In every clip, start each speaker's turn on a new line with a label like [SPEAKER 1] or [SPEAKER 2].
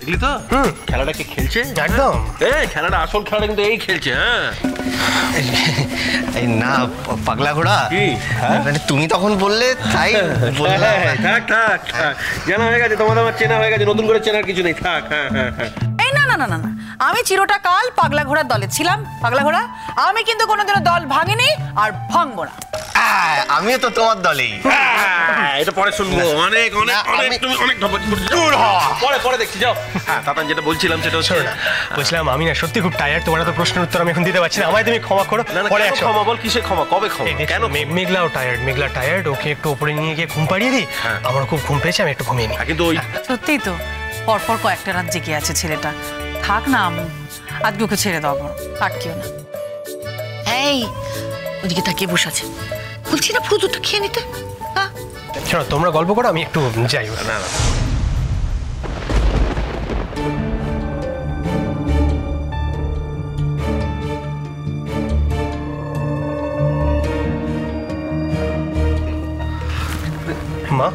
[SPEAKER 1] দেখলি তো খেলাটা কি খেলছে
[SPEAKER 2] একদম।
[SPEAKER 1] খেলাটা আসল খেলাটা কিন্তু এই খেলছে।
[SPEAKER 2] এই না পাগলা ঘোড়া, মানে তুমি তখন বললে তাই
[SPEAKER 1] থাক থাক থাক, জানা হয়ে গেছে তোমাদের, আমার চেনা হয়ে গেছে, নতুন করে চেনার কিছু নেই। থাক।
[SPEAKER 3] এই না না না না না, আমি চিরটা কাল পাগলা ঘোড়ার দলে ছিলাম। পাগলা ঘোড়া, আমি কিন্তু কোনোদিনও দল ভাঙিনি আর ভাঙবো না।
[SPEAKER 2] আমিও তো তোমার দলেই।
[SPEAKER 1] এটা পরে শুনবো। অনেক অনেক অনেক তুমি অনেক পরে দেখছি। যাও। তাতান যেটা বলছিলাম সেটা হচ্ছে
[SPEAKER 2] বলছিলাম আমি না সত্যি খুব টায়ার্ড, তোমার তো প্রশ্নের উত্তর আমি এখন দিতে পারছি না, আমায় তুমি ক্ষমা করো। পরে
[SPEAKER 1] ক্ষমা বল, কিসে ক্ষমা, কবে ক্ষমা, কেন?
[SPEAKER 2] মেঘলাও টায়ার্ড, মেঘলা টায়ার্ড, ওকে একটু উপরে নিয়ে গিয়ে ঘুম পাড়িয়ে দিই। আমার খুব ঘুম পেয়েছে, আমি একটু ঘুমিয়ে নিই।
[SPEAKER 1] কিন্তু ওই
[SPEAKER 3] সত্যিই তো পরপর কয়েকটা রাত জেগে আছে ছেলেটা। থাক না, আজকে ওকে ছেড়ে দাও, আটকিও না।
[SPEAKER 4] এই ওদিকে তাকিয়ে বসে আছে, বলছি না পুরো দুধটা খেয়ে নিতে।
[SPEAKER 2] শোনো, তোমরা গল্প করো, আমি একটু যাই।
[SPEAKER 1] না না,
[SPEAKER 2] মা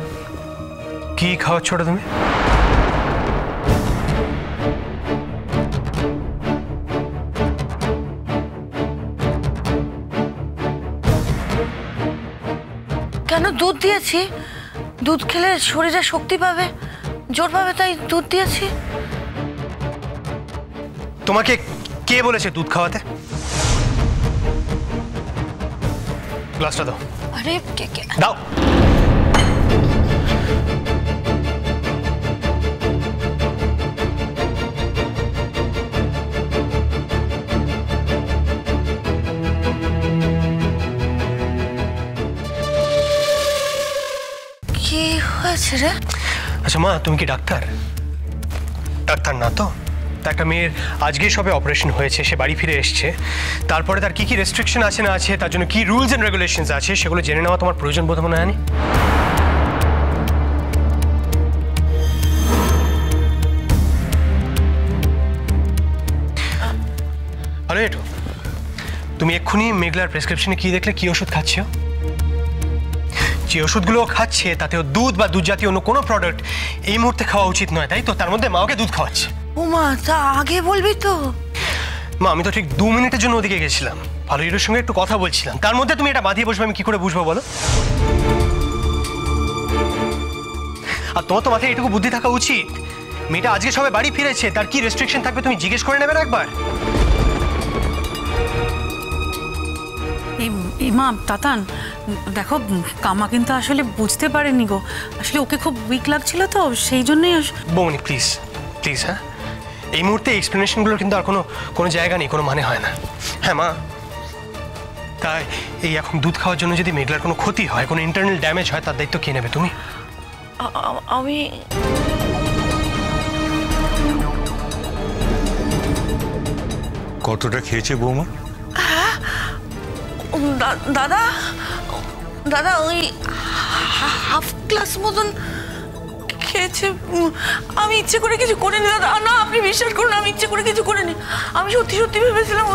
[SPEAKER 2] কি খাওয়াচ্ছ ওটা তুমি?
[SPEAKER 4] কেন? দুধ দিয়েছি, দুধ খেলে শরীরে শক্তি পাবে, জোর পাবে, তাই দুধ দিয়েছি।
[SPEAKER 2] তোমাকে কে বলেছে দুধ খাওয়াতে? গ্লাসটা দাও।
[SPEAKER 4] আরে
[SPEAKER 2] দাও।
[SPEAKER 4] কি হয়েছে রে?
[SPEAKER 2] আচ্ছা মা, তুমি কি ডাক্তার? ডাক্তার না তো? একটা মেয়ের আজকে সবে অপারেশন হয়েছে, সে বাড়ি ফিরে এসছে, তারপরে তার কি কি রেস্ট্রিকশন আছে না আছে, তার জন্য কি রুলস এন্ড রেগুলেশনস আছে, সেগুলো জেনে নেওয়া তোমার প্রয়োজন বোধ মনে হয়নি? হ্যালো এটু, তুমি এক্ষুনি মেঘলার প্রেসক্রিপশনে কি দেখলে, কি ওষুধ খাচ্ছো? যে ওষুধগুলো খাচ্ছে তাতেও দুধ বা দুধ জাতীয় অন্য কোনো প্রোডাক্ট এই মুহূর্তে খাওয়া উচিত নয়, তাই তো? তার মধ্যে মা ওকে দুধ খাওয়াচ্ছে।
[SPEAKER 4] ওমা, তা আগে বলবি তো।
[SPEAKER 2] মা আমি তো ঠিক 2 মিনিটের জন্য ওদিকে গেছিলাম, ভালো হিরোর সঙ্গে একটু কথা বলছিলাম, তার মধ্যে তুমি এটা বাঁধিয়ে বসবে, আমি কি করে বুঝবো বলো? আর তোমার তো মাথায় এটুকু বুদ্ধি থাকা উচিত, মেয়েটা আজকে সবে বাড়ি ফিরেছে, তার কি রেস্ট্রিকশন থাকবে তুমি জিজ্ঞেস করে নেবে না একবার?
[SPEAKER 3] মা, তাতান দেখো, কামা কিন্তু আসলে বুঝতে পারেনি গো, আসলে ওকে খুব উইক লাগছিল তো, সেই জন্যই।
[SPEAKER 2] বৌমনি প্লিজ প্লিজ, হ্যাঁ এই মুহূর্তে এক্সপ্লেনেশনগুলোর কিন্তু আর কোনো জায়গা নেই, কোনো মানে হয় না। হ্যাঁ মা, তাই এই এখন দুধ খাওয়ার জন্য যদি মেঘলার কোনো ক্ষতি হয়, কোনো ইন্টারনাল ড্যামেজ হয়, তার দায়িত্ব কে নেবে? তুমি?
[SPEAKER 4] আমি
[SPEAKER 5] কতটা খেয়েছে বৌমা?
[SPEAKER 4] দাদা দাদা ওই হাফ গ্লাস মতন খেয়েছে। আমি ইচ্ছে করে কিছু করিনি দাদা। না, আপনি বিশ্বাস করুন, আমি ইচ্ছে করে কিছু করিনি। আমি সত্যি সত্যি ভেবেছিলাম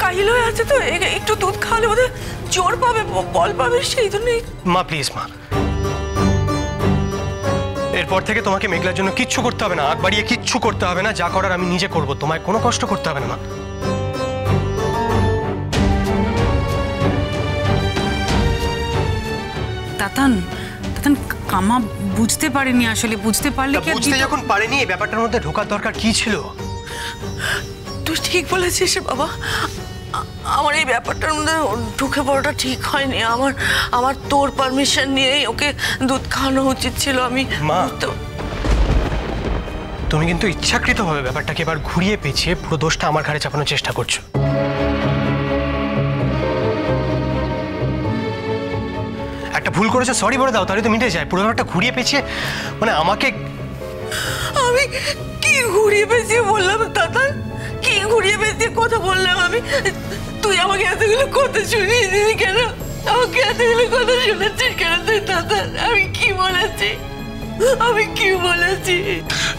[SPEAKER 4] কাহিল হয়ে আছে তো, একটু দুধ খাওয়ালে বোধহয় জোর পাবে, বল পাবে, সেই জন্যই।
[SPEAKER 2] মা প্লিজ মা, এরপর থেকে তোমাকে মেঘলার জন্য কিচ্ছু করতে হবে না, আগ বাড়িয়ে কিচ্ছু করতে হবে না, যা করার আমি নিজে করবো, তোমায় কোনো কষ্ট করতে হবে না মা।
[SPEAKER 3] তাতান কামা বুঝতে পারেনি, আসলে বুঝতে পারলে কি?
[SPEAKER 2] বুঝতে যখন পারেনি, এই ব্যাপারটার মধ্যে ঢোকার দরকার কি ছিল?
[SPEAKER 4] তুই ঠিক বলেছিস বাবা, আমার এই ব্যাপারটার মধ্যে ঢুকে পড়াটা ঠিক হয়নি। আমার তোর পারমিশন নিয়েই ওকে দুধ খাওয়ানো উচিত ছিল। আমি
[SPEAKER 2] মা, তুমি কিন্তু ইচ্ছাকৃতভাবে ব্যাপারটাকে এবার ঘুরিয়ে পেঁচিয়ে পুরো দোষটা আমার ঘাড়ে চাপানোর চেষ্টা করছো। একটা ভুল করেছো, সরি বলে দাও, তাহলে তো মিটে যায়। পুরো ব্যাপারটা ঘুরিয়ে পেঁচিয়ে মানে আমাকে।
[SPEAKER 4] আমি কি ঘুরিয়ে পেঁচিয়ে বললাম তাতান? কি ঘুরিয়ে পেঁচিয়ে কথা বললাম আমি? তুই আমাকে এতগুলো কথা শুনিয়ে দিবি কেন? আমাকে এতগুলো কথা শোনাচ্ছিস কেন তুই তাতান? আমি কি বলেছি?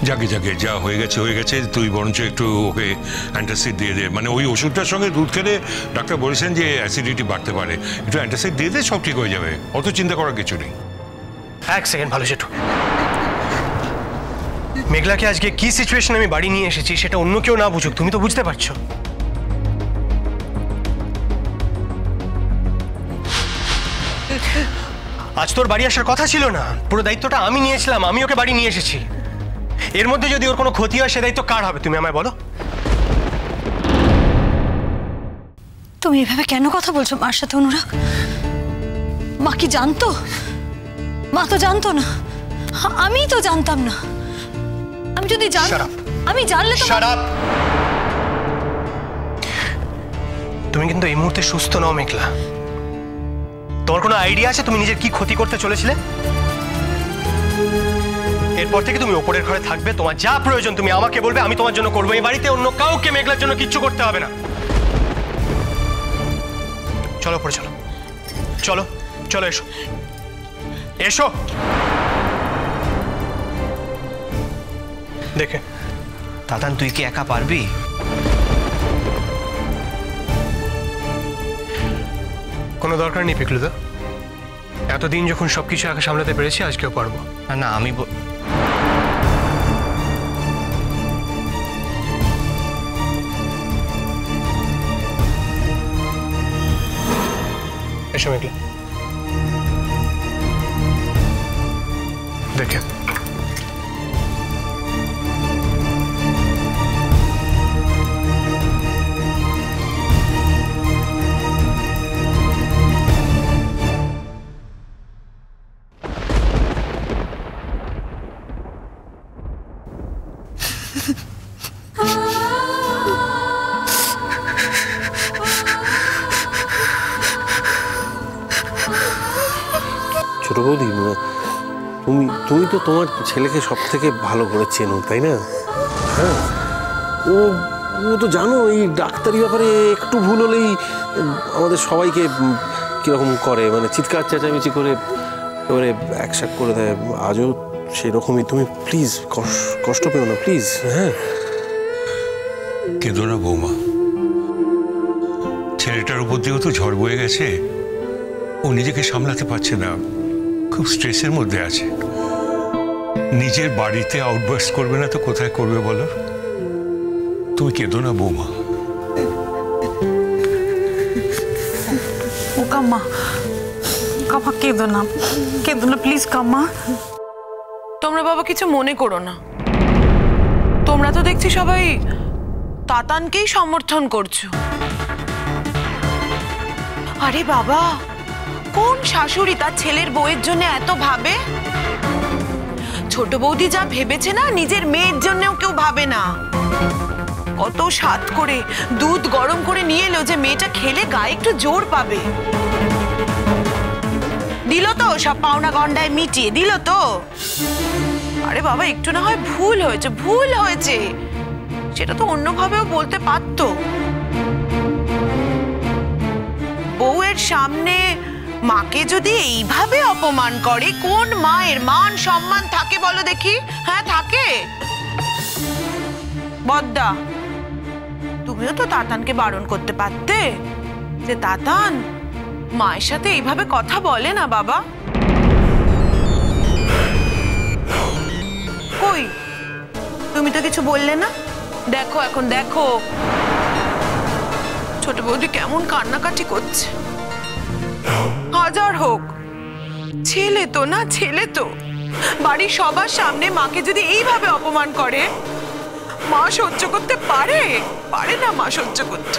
[SPEAKER 5] যাকে যাকে যা হয়ে গেছে, তুই বরঞ্চ একটু ওকে অ্যান্টাসিড দিয়ে দে। মানে ওই ওষুধটার সঙ্গে দুধ খেলে ডাক্তার বলেছেন যে অ্যাসিডিটি বাড়তে পারে, একটু অ্যান্টাসিড দিয়ে দে, সব ঠিক হয়ে যাবে, অত চিন্তা করার কিছু নেই।
[SPEAKER 2] এক সেকেন্ড, ভালো সেটু, মেঘলাকে আজকে কি সিচুয়েশন আমি বাড়ি নিয়ে এসেছি সেটা অন্য কেউ না বুঝুক, তুমি তো বুঝতে পারছো। আজ তোর বাড়ি আসার কথা ছিল না, পুরো দায়িত্বটা আমি নিয়েছিলাম, আমি ওকে বাড়ি নিয়ে এসেছি। এর মধ্যে যদি ওর কোনো ক্ষতি হয় সে দায়িত্ব কার হবে তুমি আমায় বলো?
[SPEAKER 6] তুমি এভাবে কেন কথা বলছো মার সাথে অনুরাগ? মা কি জানতো? মা তো জানতো না, আমি তো জানতাম না। আমি যদি জানতাম, আমি জানলে তো।
[SPEAKER 2] Shut up! তুমি কিন্তু এই মুহূর্তে সুস্থ নও মেঘলা। তোমার কোনো আইডিয়া আছে তুমি নিজের কি ক্ষতি করতে চলেছিলে? এরপর থেকে তুমি ওপরের ঘরে থাকবে, তোমার যা প্রয়োজন তুমি আমাকে বলবে, আমি তোমার জন্য করবো। এই বাড়িতে অন্য কাউকে মেঘলার জন্য কিচ্ছু করতে হবে না। চলো ওপরে চলো, চলো চলো, এসো এসো। দেখে
[SPEAKER 7] তাতান, তুই কি একা পারবি?
[SPEAKER 2] কোনো দরকার নেই পিকলুদা, এতদিন যখন সবকিছু একা সামলাতে পেরেছি আজকেও পারবো।
[SPEAKER 7] না আমি
[SPEAKER 2] এসো মেঘলা। দেখে
[SPEAKER 1] ছোট বৌদি, তুমি তো তোমার ছেলেকে সব থেকে ভালো করে চেনো, তাই না? হ্যাঁ, ও তো জানো এই ডাক্তারি ব্যাপারে একটু ভুল হলেই আমাদের সবাইকে কিরকম করে, মানে চিৎকার চেঁচামেচি করে এবারে একসাক করে দেয়। আজও সেরকমই। তুমি প্লিজ কষ্ট পেও না প্লিজ। হ্যাঁ,
[SPEAKER 5] কেঁদো না বৌমা, ছেলেটার উপর দিয়েও তো ঝড় বয়ে গেছে, ও নিজেকে সামলাতে পারছে না, খুব স্ট্রেসের মধ্যে আছে। নিজের বাড়িতে আউটবার্স্ট করবে না তো কোথায় করবে বলো? তুমি কেঁদো না বৌমা।
[SPEAKER 4] ও কাম্মা, কাম্মা কেঁদো না, কেঁদো না প্লিজ কাম্মা। তোমরা বাবা কিছু মনে করো না, তোমরা তো দেখছি সবাই তাতানকেই সমর্থন করছো। আরে বাবা, কোন শাশুড়ি তার ছেলের বউয়ের জন্য এত ভাবে? ছোট বৌদি যা ভেবেছে না, নিজের মেয়ের জন্যও কেউ ভাবে না। কত স্বাদ করে দুধ গরম করে নিয়ে এলো যে মেয়েটা খেলে গায়ে একটু জোর পাবে। দিল তো সব পাওনা গন্ডায় মিটিয়ে দিল তো। আরে বাবা, একটু না হয় ভুল হয়েছে, ভুল হয়েছে, সেটা তো অন্যভাবেও বলতে পারতো। বউয়ের সামনে মাকে যদি এইভাবে অপমান করে, কোন মায়ের মান সম্মান থাকে বলো দেখি? হ্যাঁ থাকে? বদ্দা, তুমিও তো তাতানকে বারণ করতে পারতে যে তাতান মায়ের সাথে এইভাবে কথা বলে না বাবা। কই, তুমি তো কিছু বললে না। দেখো এখন দেখো ছোট বৌদি কেমন কান্নাকাটি করছে। হাজার হোক ছেলে তো না, ছেলে তো। বাড়ির সবার সামনে মাকে যদি এইভাবে অপমান করে, মা সহ্য করতে পারে? পারে না মা সহ্য করতে।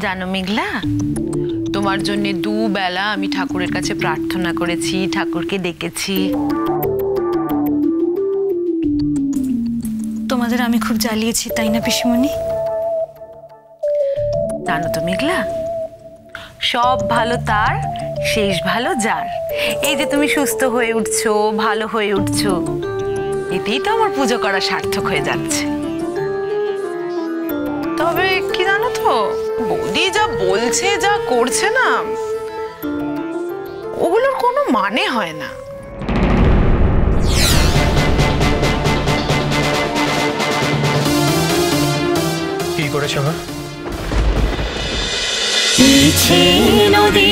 [SPEAKER 4] জানো মেঘলা, তোমার জন্য দুবেলা আমি ঠাকুরের কাছে প্রার্থনা করেছি, ঠাকুরকে ডেকেছি।
[SPEAKER 6] তোমাদের আমি খুব জ্বালিয়েছি তাই না পিসিমণি?
[SPEAKER 4] জানো তো মেঘলা, সব ভালো তার, শেষ ভালো যার। এই যে তুমি সুস্থ হয়ে উঠছো, ভালো হয়ে উঠছো, এতেই তো আমার পুজো করা সার্থক হয়ে যাচ্ছে। তবে কি জানো তো, বৌদি যা বলছে, যা করছে না, ওগুলোর কোনো মানে হয় না।
[SPEAKER 2] কি করেছো মা?
[SPEAKER 8] নদী